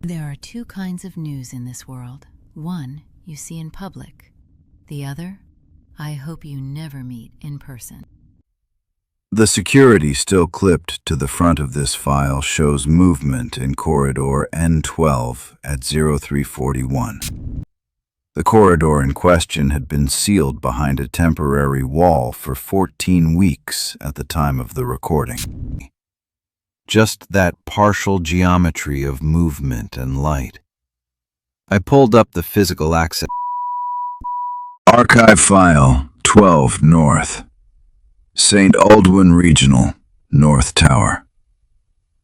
There are two kinds of news in this world. One you see in public. The other, I hope you never meet in person. The security still clipped to the front of this file shows movement in corridor N12 at 0341. The corridor in question had been sealed behind a temporary wall for 14 weeks at the time of the recording. Just that partial geometry of movement and light. I pulled up the physical access. Archive file 12 North. St. Aldwyn Regional, North Tower.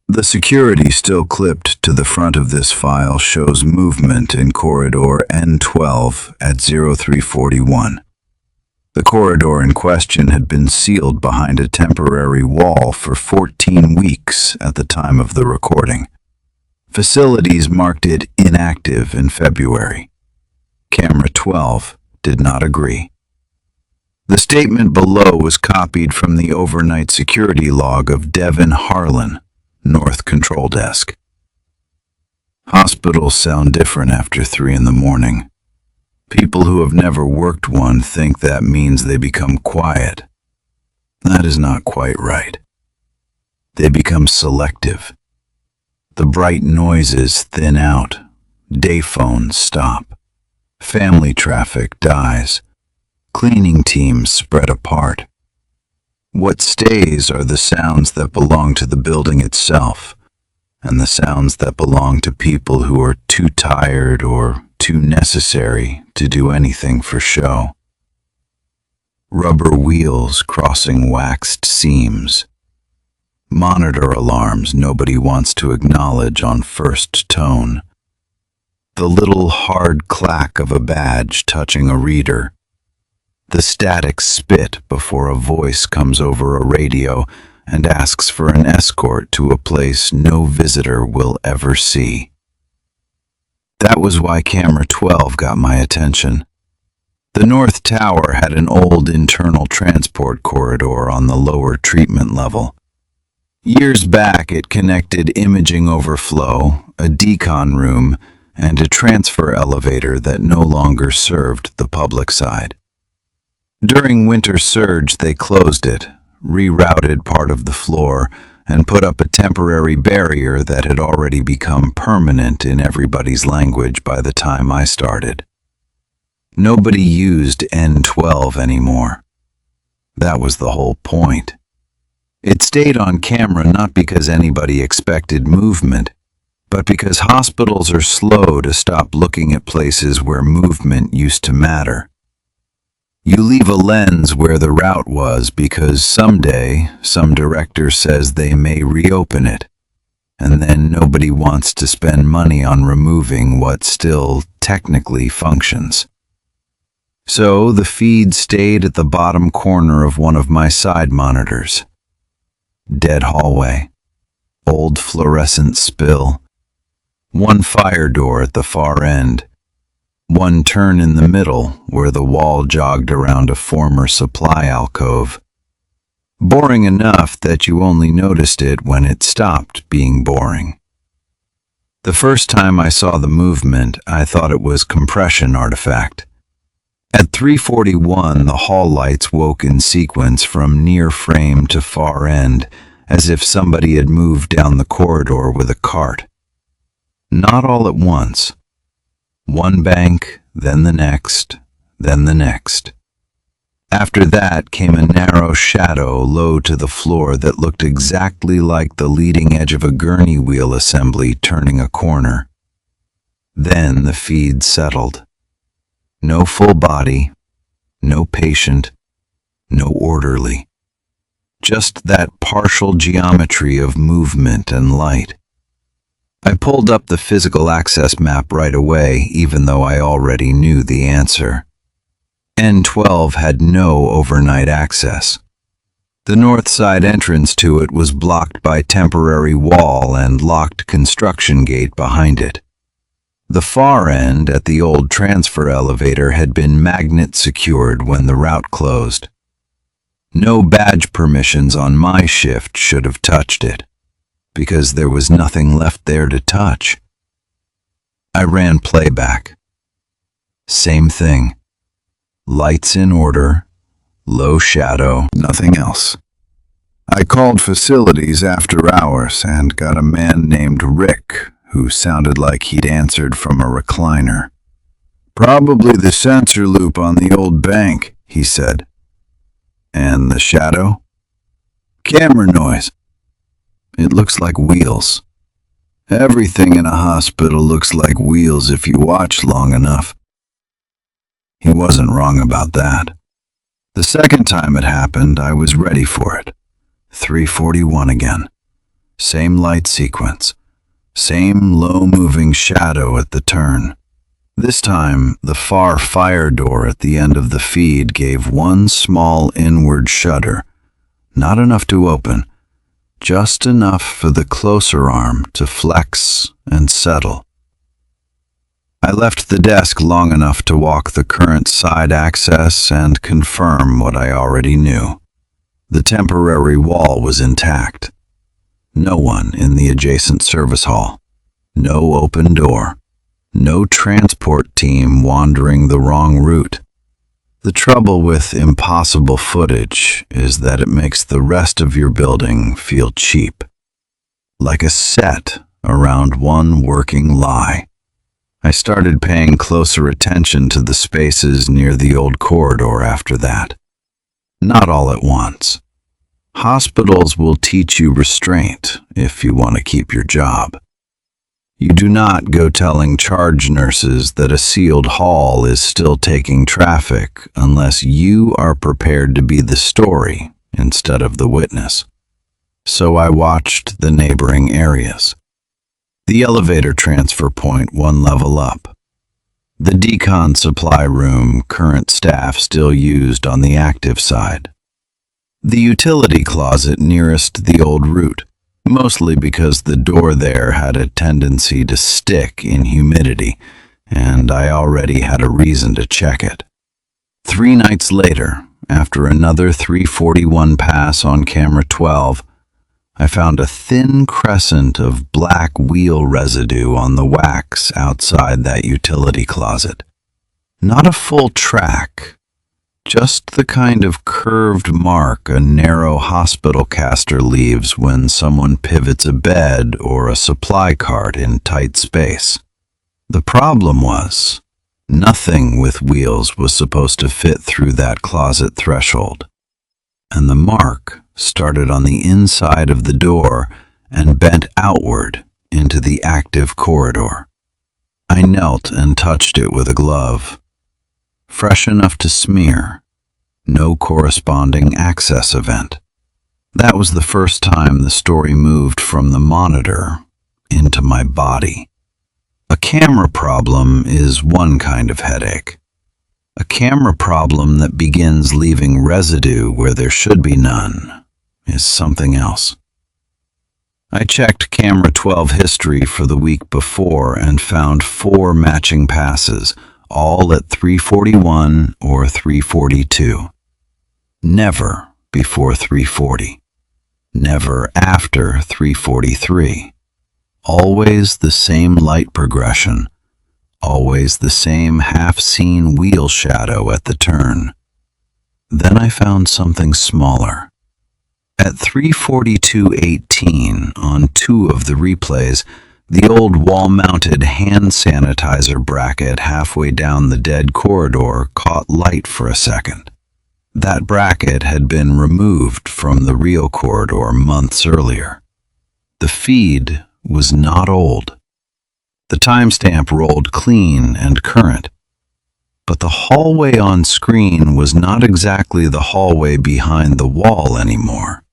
The security still clipped to the front of this file shows movement in corridor N12 at 0341. The corridor in question had been sealed behind a temporary wall for 14 weeks at the time of the recording. Facilities marked it inactive in February. Camera 12 did not agree. The statement below was copied from the overnight security log of Devin Harlan, North Control Desk. Hospitals sound different after 3 in the morning. People who have never worked one think that means they become quiet. That is not quite right. They become selective. The bright noises thin out. Day phones stop. Family traffic dies. Cleaning teams spread apart. What stays are the sounds that belong to the building itself, and the sounds that belong to people who are too tired or too necessary to do anything for show. Rubber wheels crossing waxed seams. Monitor alarms nobody wants to acknowledge on first tone. The little hard clack of a badge touching a reader. The static spit before a voice comes over a radio and asks for an escort to a place no visitor will ever see. That was why camera 12 got my attention. The North Tower had an old internal transport corridor on the lower treatment level. Years back, it connected imaging overflow, a decon room, and a transfer elevator that no longer served the public side. During winter surge, they closed it, rerouted part of the floor, and put up a temporary barrier that had already become permanent in everybody's language by the time I started. Nobody used N12 anymore. That was the whole point. It stayed on camera not because anybody expected movement, but because hospitals are slow to stop looking at places where movement used to matter. You leave a lens where the route was because someday some director says they may reopen it, and then nobody wants to spend money on removing what still technically functions. So the feed stayed at the bottom corner of one of my side monitors. Dead hallway, old fluorescent spill, one fire door at the far end, one turn in the middle where the wall jogged around a former supply alcove. Boring enough that you only noticed it when it stopped being boring. The first time I saw the movement, I thought it was compression artifact. At 3:41, the hall lights woke in sequence from near frame to far end, as if somebody had moved down the corridor with a cart. Not all at once. One bank, then the next, then the next. After that came a narrow shadow low to the floor that looked exactly like the leading edge of a gurney wheel assembly turning a corner. Then the feed settled. No full body, no patient, no orderly. Just that partial geometry of movement and light. I pulled up the physical access map right away, even though I already knew the answer. N12 had no overnight access. The north side entrance to it was blocked by temporary wall and locked construction gate behind it. The far end at the old transfer elevator had been magnet secured when the route closed. No badge permissions on my shift should have touched it, because there was nothing left there to touch. I ran playback. Same thing. Lights in order, low shadow, nothing else. I called facilities after hours and got a man named Rick, who sounded like he'd answered from a recliner. "Probably the sensor loop on the old bank," he said. "And the shadow?" "Camera noise. It looks like wheels. Everything in a hospital looks like wheels if you watch long enough." He wasn't wrong about that. The second time it happened, I was ready for it. 341 again. Same light sequence. Same low-moving shadow at the turn. This time, the far fire door at the end of the feed gave one small inward shudder. Not enough to open, just enough for the closer arm to flex and settle. I left the desk long enough to walk the current side access and confirm what I already knew. The temporary wall was intact. No one in the adjacent service hall. No open door. No transport team wandering the wrong route. The trouble with impossible footage is that it makes the rest of your building feel cheap. Like a set around one working lie. I started paying closer attention to the spaces near the old corridor after that. Not all at once. Hospitals will teach you restraint if you want to keep your job. You do not go telling charge nurses that a sealed hall is still taking traffic unless you are prepared to be the story instead of the witness. So I watched the neighboring areas. The elevator transfer point one level up. The decon supply room current staff still used on the active side. The utility closet nearest the old route, mostly because the door there had a tendency to stick in humidity, and I already had a reason to check it. 3 nights later, after another 341 pass on camera 12, I found a thin crescent of black wheel residue on the wax outside that utility closet. Not a full track, just the kind of curved mark a narrow hospital caster leaves when someone pivots a bed or a supply cart in tight space. The problem was, nothing with wheels was supposed to fit through that closet threshold, and the mark started on the inside of the door and bent outward into the active corridor. I knelt and touched it with a glove. Fresh enough to smear, no corresponding access event. That was the first time the story moved from the monitor into my body. A camera problem is one kind of headache. A camera problem that begins leaving residue where there should be none is something else. I checked camera 12 history for the week before and found 4 matching passes, all at 341 or 342. Never before 340. Never after 343. Always the same light progression. Always the same half-seen wheel shadow at the turn. Then I found something smaller. At 342:18 on 2 of the replays, the old wall-mounted hand sanitizer bracket halfway down the dead corridor caught light for a second. That bracket had been removed from the real corridor months earlier. The feed was not old. The timestamp rolled clean and current. But the hallway on screen was not exactly the hallway behind the wall anymore.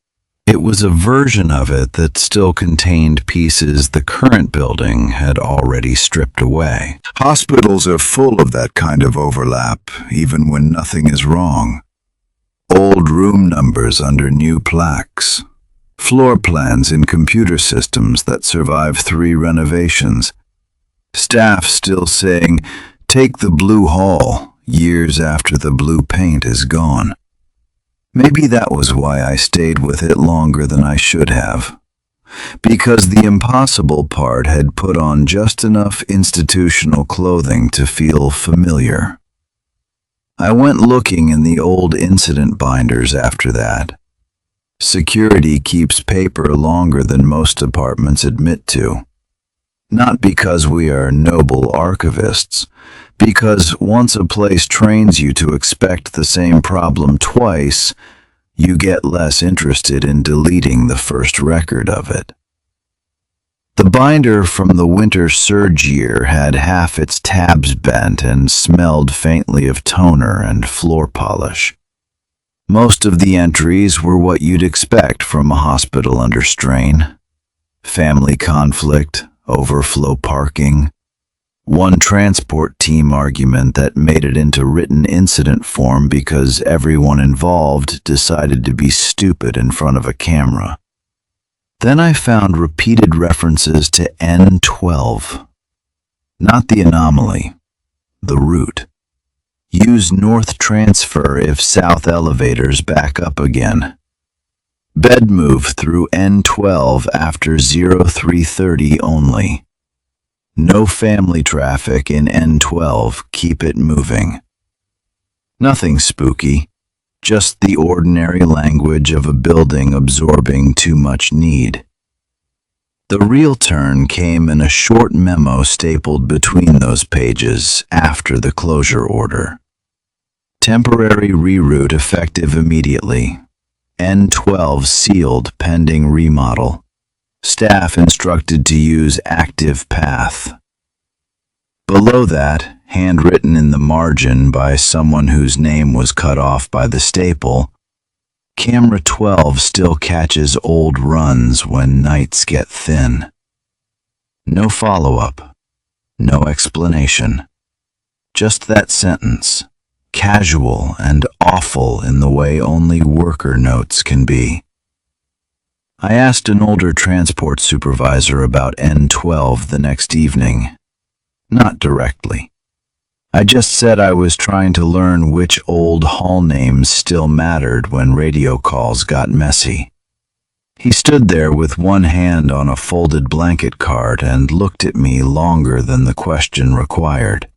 It was a version of it that still contained pieces the current building had already stripped away. Hospitals are full of that kind of overlap, even when nothing is wrong. Old room numbers under new plaques. Floor plans in computer systems that survive 3 renovations. Staff still saying, "Take the blue hall," years after the blue paint is gone. Maybe that was why I stayed with it longer than I should have. because the impossible part had put on just enough institutional clothing to feel familiar. I went looking in the old incident binders after that. Security keeps paper longer than most departments admit to. Not because we are noble archivists, because once a place trains you to expect the same problem twice, you get less interested in deleting the first record of it. The binder from the winter surge year had half its tabs bent and smelled faintly of toner and floor polish. Most of the entries were what you'd expect from a hospital under strain. Family conflict, overflow parking, one transport team argument that made it into written incident form because everyone involved decided to be stupid in front of a camera. Then I found repeated references to N12. Not the anomaly, the route. Use north transfer if south elevators back up again. Bed move through N12 after 0330 only. No family traffic in N12, keep it moving. Nothing spooky, just the ordinary language of a building absorbing too much need. The real turn came in a short memo stapled between those pages after the closure order. Temporary reroute effective immediately. N12 sealed pending remodel. Staff instructed to use active path. Below that, handwritten in the margin by someone whose name was cut off by the staple, Camera 12 still catches old runs when nights get thin. No follow-up, no explanation. Just that sentence, casual and awful in the way only worker notes can be. I asked an older transport supervisor about N12 the next evening. Not directly. I just said I was trying to learn which old hall names still mattered when radio calls got messy. He stood there with one hand on a folded blanket cart and looked at me longer than the question required.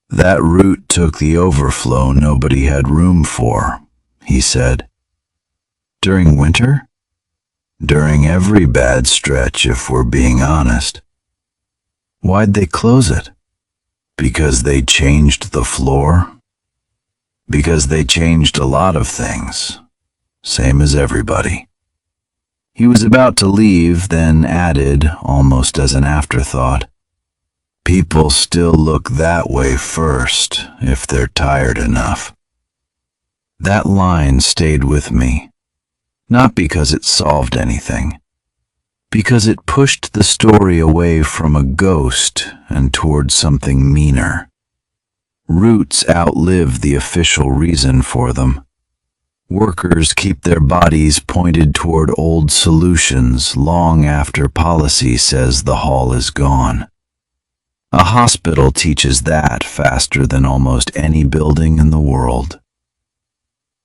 That route took the overflow nobody had room for, he said. During winter? During every bad stretch, if we're being honest. Why'd they close it? Because they changed the floor? Because they changed a lot of things, same as everybody. He was about to leave, then added, almost as an afterthought, people still look that way first, if they're tired enough. That line stayed with me, not because it solved anything, because it pushed the story away from a ghost and toward something meaner. Routes outlive the official reason for them. Workers keep their bodies pointed toward old solutions long after policy says the hall is gone. A hospital teaches that faster than almost any building in the world.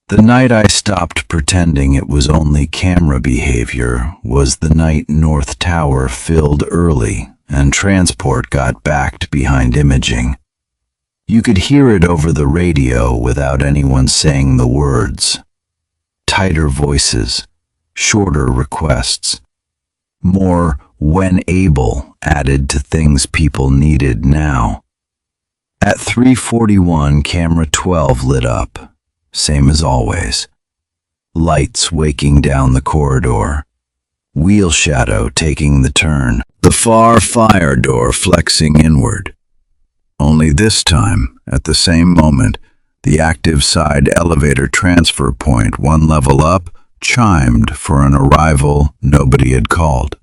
The night I stopped pretending it was only camera behavior was the night North Tower filled early and transport got backed behind imaging. You could hear it over the radio without anyone saying the words. Tighter voices, shorter requests, more when able added to things people needed now. At 3:41, camera 12 lit up, same as always. Lights waking down the corridor, wheel shadow taking the turn, the far fire door flexing inward. Only this time, at the same moment, the active side elevator transfer point 1 level up chimed for an arrival nobody had called,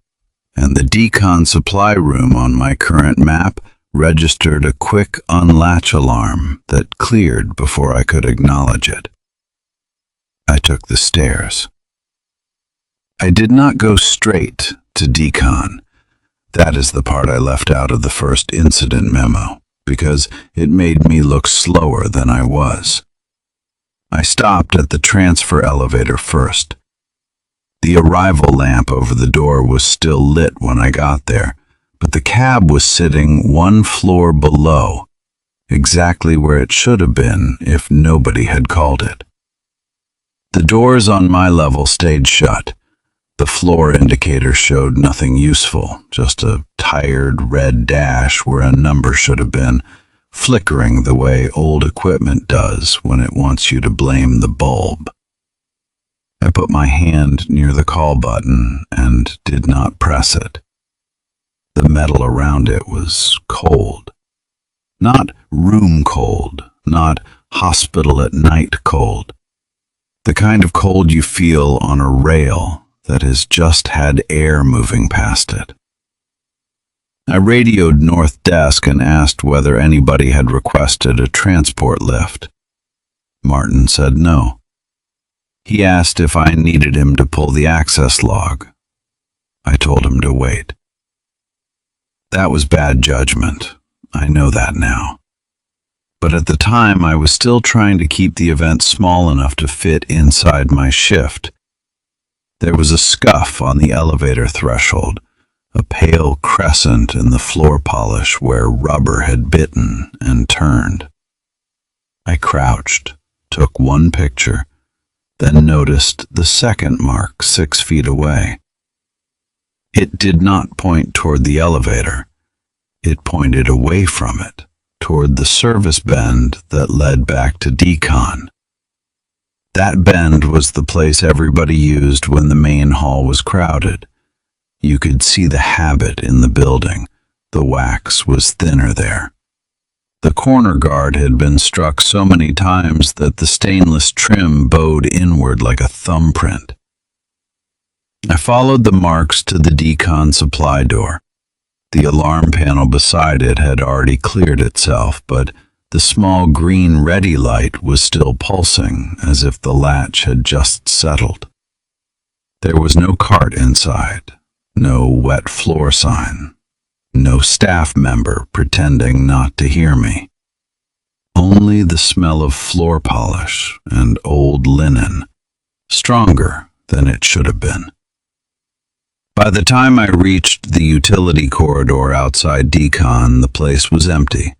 and the decon supply room on my current map registered a quick unlatch alarm that cleared before I could acknowledge it. I took the stairs. I did not go straight to decon. That is the part I left out of the first incident memo, because it made me look slower than I was. I stopped at the transfer elevator first. The arrival lamp over the door was still lit when I got there, but the cab was sitting one floor below, exactly where it should have been if nobody had called it. The doors on my level stayed shut. The floor indicator showed nothing useful, just a tired red dash where a number should have been, flickering the way old equipment does when it wants you to blame the bulb. I put my hand near the call button and did not press it. The metal around it was cold. Not room cold, not hospital at night cold. The kind of cold you feel on a rail that has just had air moving past it. I radioed North Desk and asked whether anybody had requested a transport lift. Martin said no. He asked if I needed him to pull the access log. I told him to wait. That was bad judgment. I know that now. But at the time, I was still trying to keep the event small enough to fit inside my shift. There was a scuff on the elevator threshold, a pale crescent in the floor polish where rubber had bitten and turned. I crouched, took one picture, then noticed the second mark 6 feet away. It did not point toward the elevator. It pointed away from it, toward the service bend that led back to decon. That bend was the place everybody used when the main hall was crowded. You could see the habit in the building. The wax was thinner there. The corner guard had been struck so many times that the stainless trim bowed inward like a thumbprint. I followed the marks to the decon supply door. The alarm panel beside it had already cleared itself, but the small green ready light was still pulsing as if the latch had just settled. There was no cart inside, no wet floor sign, no staff member pretending not to hear me. Only the smell of floor polish and old linen, stronger than it should have been. By the time I reached the utility corridor outside decon, the place was empty.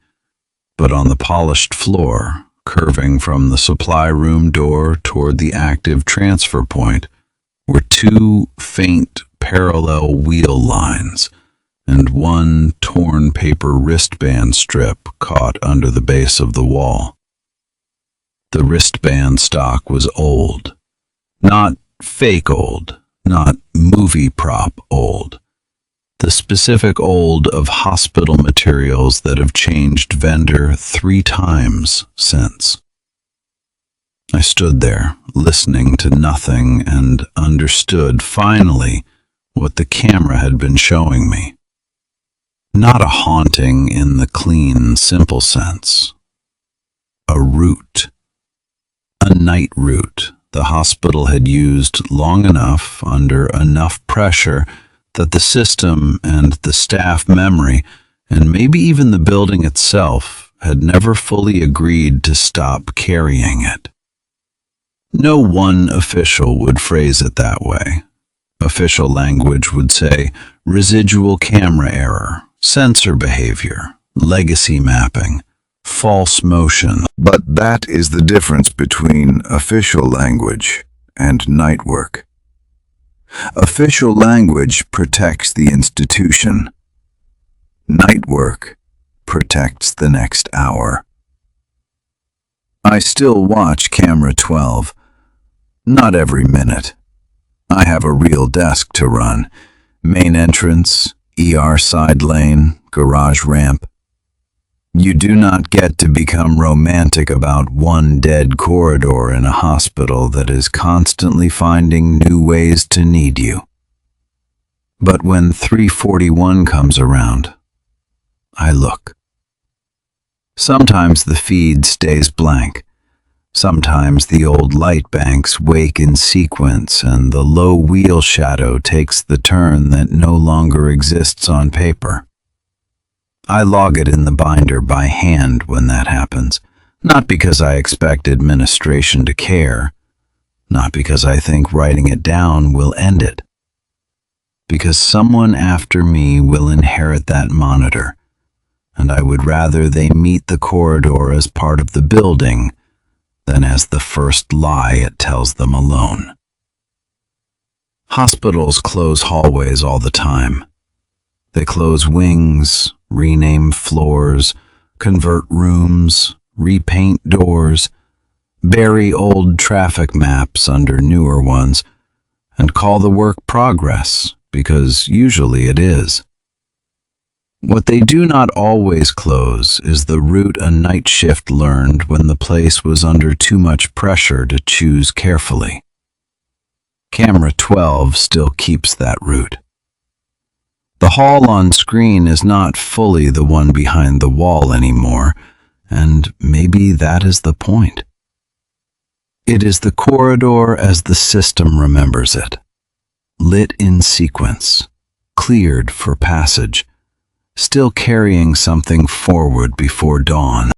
But on the polished floor, curving from the supply room door toward the active transfer point, were 2 faint parallel wheel lines and one torn paper wristband strip caught under the base of the wall. The wristband stock was old, not fake old, not movie prop old. The specific old of hospital materials that have changed vendor 3 times since. I stood there, listening to nothing, and understood, finally, what the camera had been showing me. Not a haunting in the clean, simple sense. A route. A night route the hospital had used long enough, under enough pressure, that the system and the staff memory, and maybe even the building itself, had never fully agreed to stop carrying it. No one official would phrase it that way. Official language would say residual camera error, sensor behavior, legacy mapping, false motion. But that is the difference between official language and night work. Official language protects the institution. Night work protects the next hour. I still watch camera 12. Not every minute. I have a real desk to run. Main entrance, ER side lane, garage ramp. You do not get to become romantic about one dead corridor in a hospital that is constantly finding new ways to need you. But when 341 comes around, I look. Sometimes the feed stays blank. Sometimes the old light banks wake in sequence and the low wheel shadow takes the turn that no longer exists on paper. I log it in the binder by hand when that happens, not because I expect administration to care. not because I think writing it down will end it. Because someone after me will inherit that monitor, and I would rather they meet the corridor as part of the building than as the first lie it tells them alone. Hospitals close hallways all the time. They close wings, rename floors, convert rooms, repaint doors, bury old traffic maps under newer ones, and call the work progress, because usually it is. What they do not always close is the route a night shift learned when the place was under too much pressure to choose carefully. Camera 12 still keeps that route. The hall on screen is not fully the one behind the wall anymore, and maybe that is the point. It is the corridor as the system remembers it, lit in sequence, cleared for passage, still carrying something forward before dawn.